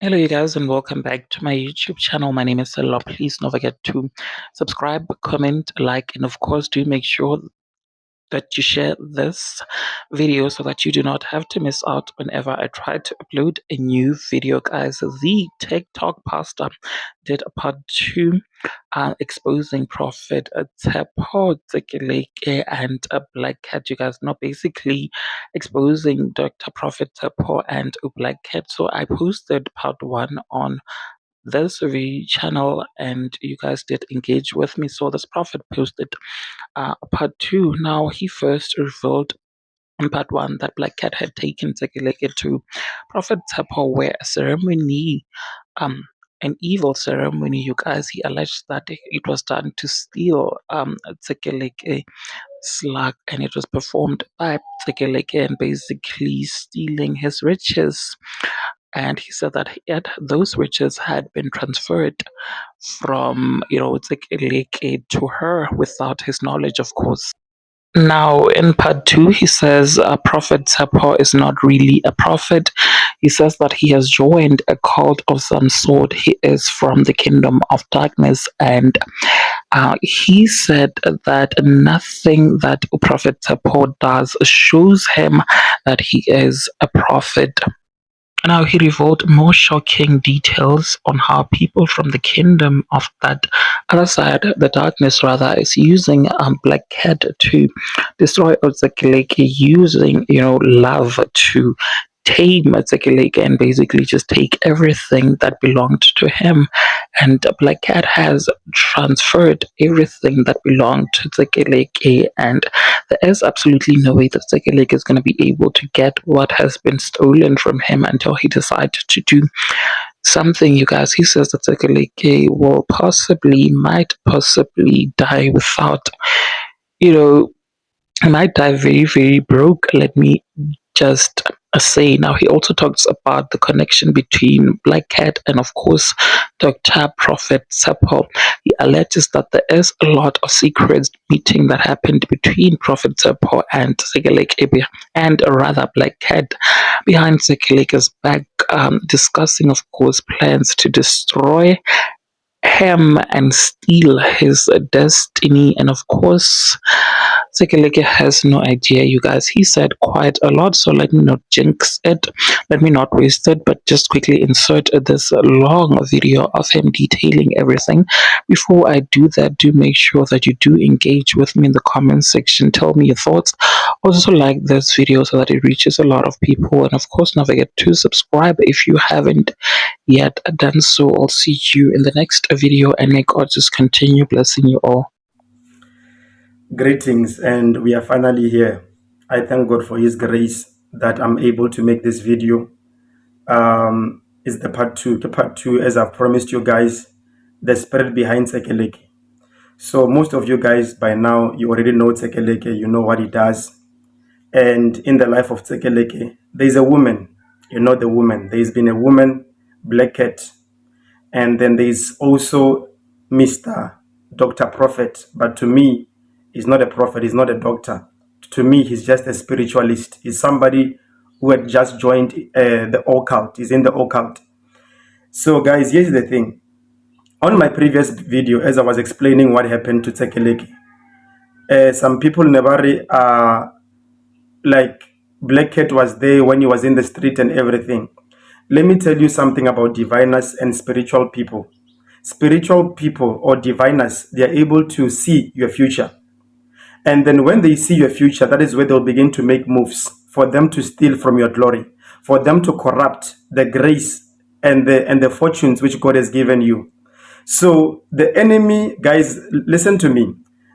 Hello, you guys, and welcome back to my YouTube channel. My name is Selo. Please don't forget to subscribe, comment, like, and of course, do make sure that you share this video so that you do not have to miss out whenever I try to upload a new video, guys. The TikTok pastor did a part 2 exposing Prophet Tshepo, Tseki and Black Cat. You guys know, basically exposing Dr. Prophet Tshepo and Black Cat. So I posted part 1 on this very channel and you guys did engage with me. So this prophet posted part 2. Now he first revealed in part 1 that Black Cat had taken Tseki to Prophet Tshepo, where a ceremony, um an evil ceremony, you guys, he alleged that it was done to steal Tseki slug, and it was performed by Tseki and basically stealing his riches. And he said that those riches had been transferred from, Tseki to her without his knowledge, of course. Now, in part 2, he says Prophet Tshepo is not really a prophet. He says that he has joined a cult of some sort. He is from the kingdom of darkness, and he said that nothing that Prophet Tshepo does shows him that he is a prophet. Now, he revealed more shocking details on how people from the kingdom of that other side, the darkness rather, is using Black Cat to destroy Otsakeleke, using, love to tame Otsakeleke and basically just take everything that belonged to him. And Black Cat has transferred everything that belonged to Tsekeleke, and there is absolutely no way that Tsekeleke is going to be able to get what has been stolen from him until he decides to do something, you guys. He says that Tsekeleke might possibly die without, he might die very, very broke. Let me just say. Now, he also talks about the connection between Black Cat and, of course, Dr. Prophet Tshepo. He alleges that there is a lot of secrets meeting that happened between Prophet Tshepo and Tsekeleke, and rather Black Cat behind Tsekeleke's back, discussing, of course, plans to destroy him and steal his destiny. And of course, Sekeleke has no idea, you guys. He said quite a lot, so let me not jinx it, let me not waste it, but just quickly insert this long video of him detailing everything. Before I do that, do make sure that you do engage with me in the comment section. Tell me your thoughts. Also, like this video so that it reaches a lot of people, and of course, don't forget to subscribe if you haven't yet done so. I'll see you in the next video, and may God just continue blessing you all. Greetings, and we are finally here. I thank God for His grace that I'm able to make this video. It's the part 2. The part 2, as I've promised you guys, the spirit behind Tsekeleke. So most of you guys by now, you already know Tsekeleke, you know what he does. And in the life of Tsekeleke, there's a woman. You know the woman. There's been a woman, Black Cat, and then there's also Mr. Dr. Prophet. But to me, he's not a prophet, he's not a doctor. To me, he's just a spiritualist. He's somebody who had just joined the occult. He's in the occult. So guys, here's the thing. On my previous video, as I was explaining what happened to Tsekeleke, some people never like Black Cat was there when he was in the street and everything. Let me tell you something about diviners and spiritual people. Spiritual people or diviners, they are able to see your future. And then when they see your future, that is where they'll begin to make moves for them to steal from your glory, for them to corrupt the grace and the fortunes which God has given you. So the enemy, guys, listen to me.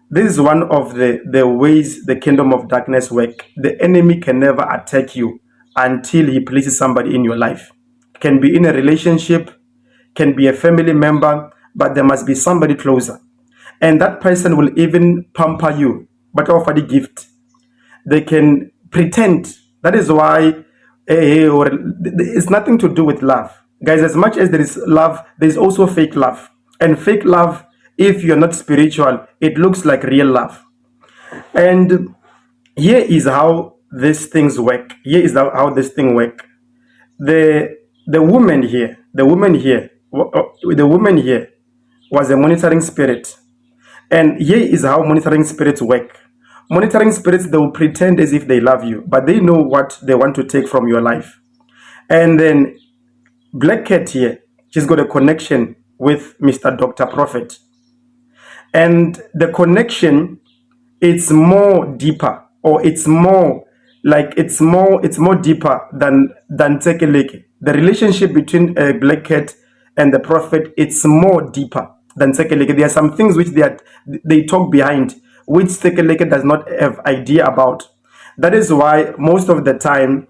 This is one of the ways the kingdom of darkness work. The enemy can never attack you until he places somebody in your life. Can be in a relationship, can be a family member, but there must be somebody closer. And that person will even pamper you, but offer the gift. They can pretend. That is why it's nothing to do with love. Guys, as much as there is love, there is also fake love. And fake love, if you're not spiritual, it looks like real love. And here is how these things work. Here is how this thing work. The the woman here was a monitoring spirit. And here is how monitoring spirits work. Monitoring spirits, they will pretend as if they love you, but they know what they want to take from your life. And then Black Cat here, she's got a connection with Mr. Dr. Prophet. And the connection, it's more deeper, or it's more deeper than Tseki. The relationship between Black Cat and the Prophet, it's more deeper than Tseki. There are some things which they talk behind, which Tseki does not have idea about. That is why most of the time,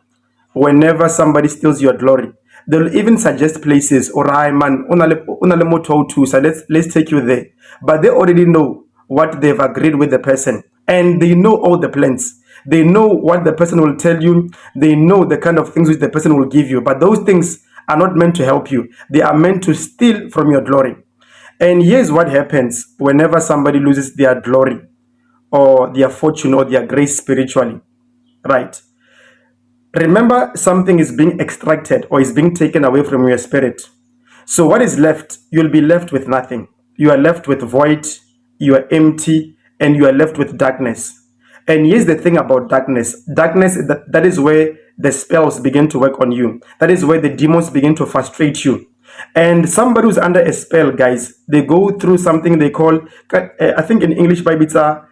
whenever somebody steals your glory, they'll even suggest places, or I man, unale moto too, so let's take you there. But they already know what they've agreed with the person, and they know all the plans. They know what the person will tell you. They know the kind of things which the person will give you. But those things are not meant to help you. They are meant to steal from your glory. And here's what happens whenever somebody loses their glory, or their fortune, or their grace spiritually, right? Remember, something is being extracted or is being taken away from your spirit. So what is left? You'll be left with nothing. You are left with void, you are empty, and you are left with darkness. And here's the thing about darkness. Darkness, that is where the spells begin to work on you. That is where the demons begin to frustrate you. And somebody who's under a spell, guys, they go through something they call, I think in English Bible, it's a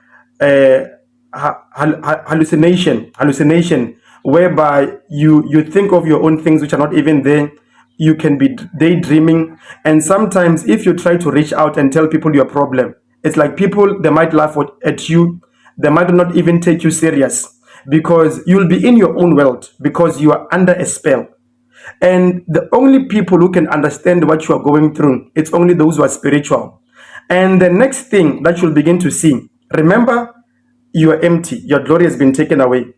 hallucination, whereby you think of your own things which are not even there. You can be daydreaming, and sometimes if you try to reach out and tell people your problem, it's like people, they might laugh at you. They might not even take you serious, because you'll be in your own world, because you are under a spell. And the only people who can understand what you are going through, it's only those who are spiritual. And the next thing that you'll begin to see, remember, you are empty, your glory has been taken away,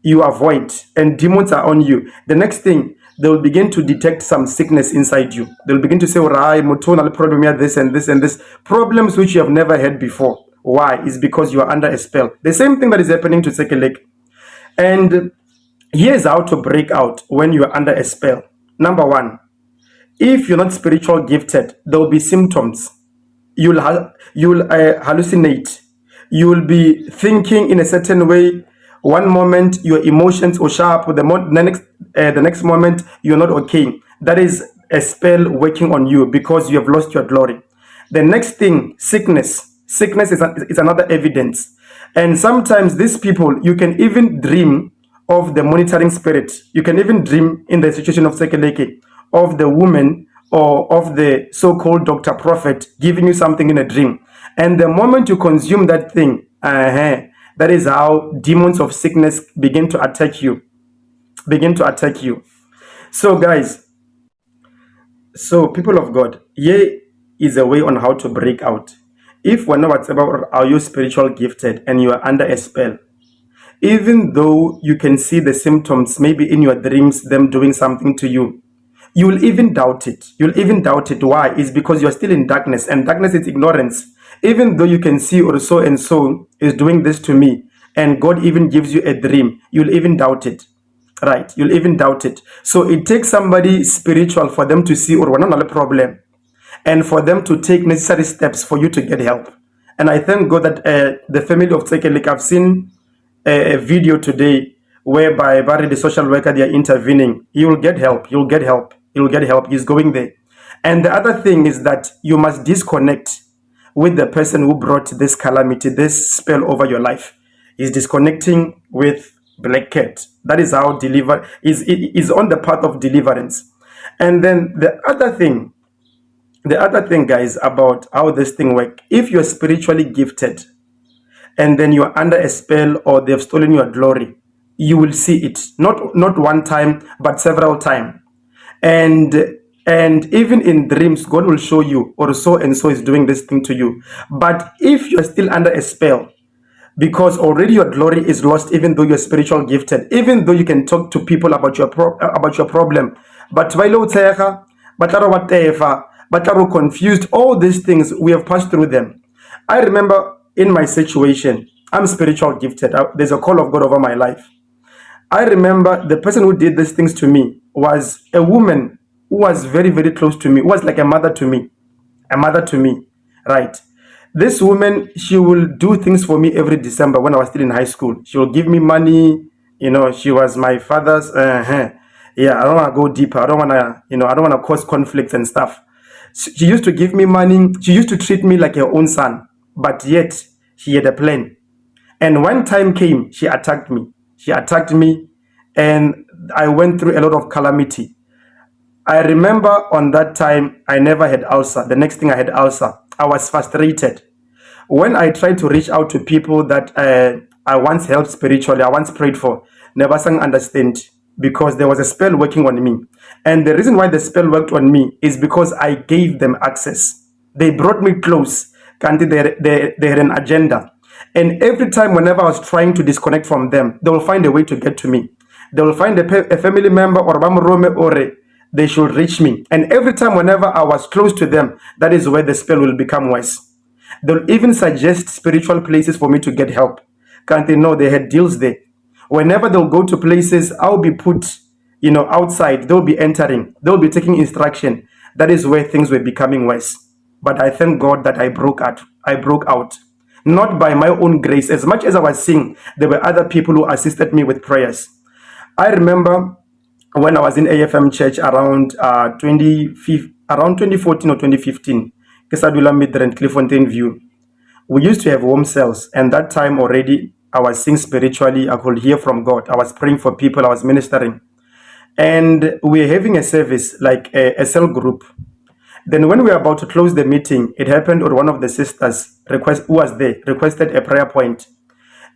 you are void, and demons are on you. The next thing, they will begin to detect some sickness inside you. They'll begin to say, "Rai, motonal problem here, this and this and this," problems which you have never had before. Why? Is because you are under a spell. The same thing that is happening to Tseki. And here's how to break out when you are under a spell. Number one, if you're not spiritual gifted, there will be symptoms. You'll hallucinate. You'll be thinking in a certain way. One moment your emotions are sharp, the next moment you're not okay. That is a spell working on you, because you have lost your glory. The next thing, sickness. Sickness is another evidence. And sometimes these people, you can even dream of the monitoring spirit. You can even dream, in the situation of Tseki, of the woman or of the so-called Dr. Prophet giving you something in a dream. And the moment you consume that thing, that is how demons of sickness begin to attack you. So guys, people of God, here is a way on how to break out. If whatever are you spiritual gifted and you are under a spell, even though you can see the symptoms, maybe in your dreams, them doing something to you, you will even doubt it. Why? Is because you're still in darkness, and darkness is ignorance. Even though you can see, or so and so is doing this to me, and God even gives you a dream, you'll even doubt it. Right? You'll even doubt it. So it takes somebody spiritual for them to see, or one problem, and for them to take necessary steps for you to get help. And I thank God that the family of Tseki, I've seen a video today whereby Barry, the social worker, they are intervening. He will get help. You'll get help. He'll get help. He's going there. And the other thing is that you must disconnect with the person who brought this calamity, this spell over your life. He's disconnecting with Black Cat. That is how is on the path of deliverance. And then the other thing, guys, about how this thing works. If you're spiritually gifted, and then you're under a spell, or they've stolen your glory, you will see it, not one time, but several times. And even in dreams, God will show you, or so and so is doing this thing to you. But if you're still under a spell, because already your glory is lost, even though you're spiritual gifted, even though you can talk to people about your problem, but confused, all these things, we have passed through them. I remember in my situation, I'm spiritual gifted. There's a call of God over my life. I remember the person who did these things to me was a woman who was very, very close to me, who was like a mother to me, right? This woman, she will do things for me every December when I was still in high school. She will give me money. She was my father's. Yeah, I don't want to go deeper. I don't want to, I don't want to cause conflicts and stuff. She used to give me money. She used to treat me like her own son, but yet she had a plan. And when time came, she attacked me. And I went through a lot of calamity. I remember on that time, I never had ulcer. The next thing I had ulcer. I was frustrated. When I tried to reach out to people that I once helped spiritually, I once prayed for, never sang understand because there was a spell working on me. And the reason why the spell worked on me is because I gave them access. They brought me close. Kanti, they had an agenda. And every time, whenever I was trying to disconnect from them, they will find a way to get to me. They will find a family member or Bamurome or they should reach me. And every time, whenever I was close to them, that is where the spell will become worse. They'll even suggest spiritual places for me to get help. Can't they know they had deals there? Whenever they'll go to places, I'll be put, outside. They'll be entering. They'll be taking instruction. That is where things were becoming worse. But I thank God that I broke out. Not by my own grace. As much as I was seeing, there were other people who assisted me with prayers. I remember when I was in AFM church around 2014 or 2015, Kesadula Midrand, Cliffontaine View. We used to have home cells, and that time already I was seeing spiritually. I could hear from God. I was praying for people. I was ministering. And we were having a service, like a cell group. Then when we were about to close the meeting, it happened or one of the sisters who was there requested a prayer point.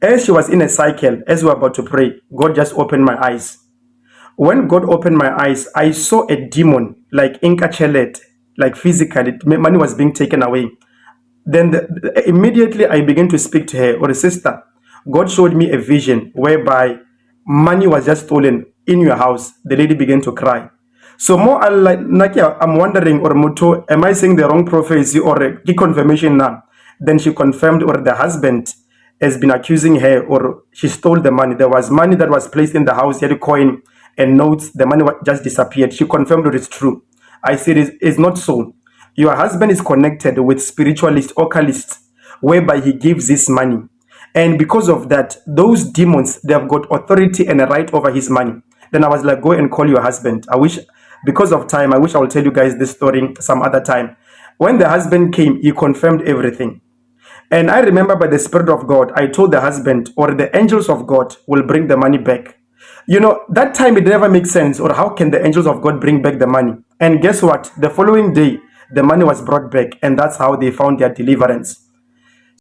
As she was in a cycle, as we were about to pray, God just opened my eyes. When God opened my eyes, I saw a demon, like Inca Chelet, like physically, money was being taken away. Then immediately I began to speak to her, or sister. God showed me a vision whereby money was just stolen in your house. The lady began to cry. So more I'm wondering, or Muto, am I saying the wrong prophecy or a confirmation now? Then she confirmed, or the husband has been accusing her, or she stole the money. There was money that was placed in the house, he had a coin and notes. The money just disappeared. She confirmed it is true. I said it's not so. Your husband is connected with spiritualists, occultists, whereby he gives this money. And because of that, those demons, they have got authority and a right over his money. Then I was like, go and call your husband. I wish, because of time, I wish I will tell you guys this story some other time. When the husband came, he confirmed everything. And I remember by the Spirit of God, I told the husband, or the angels of God will bring the money back. That time it never makes sense, or how can the angels of God bring back the money? And guess what? The following day, the money was brought back, and that's how they found their deliverance.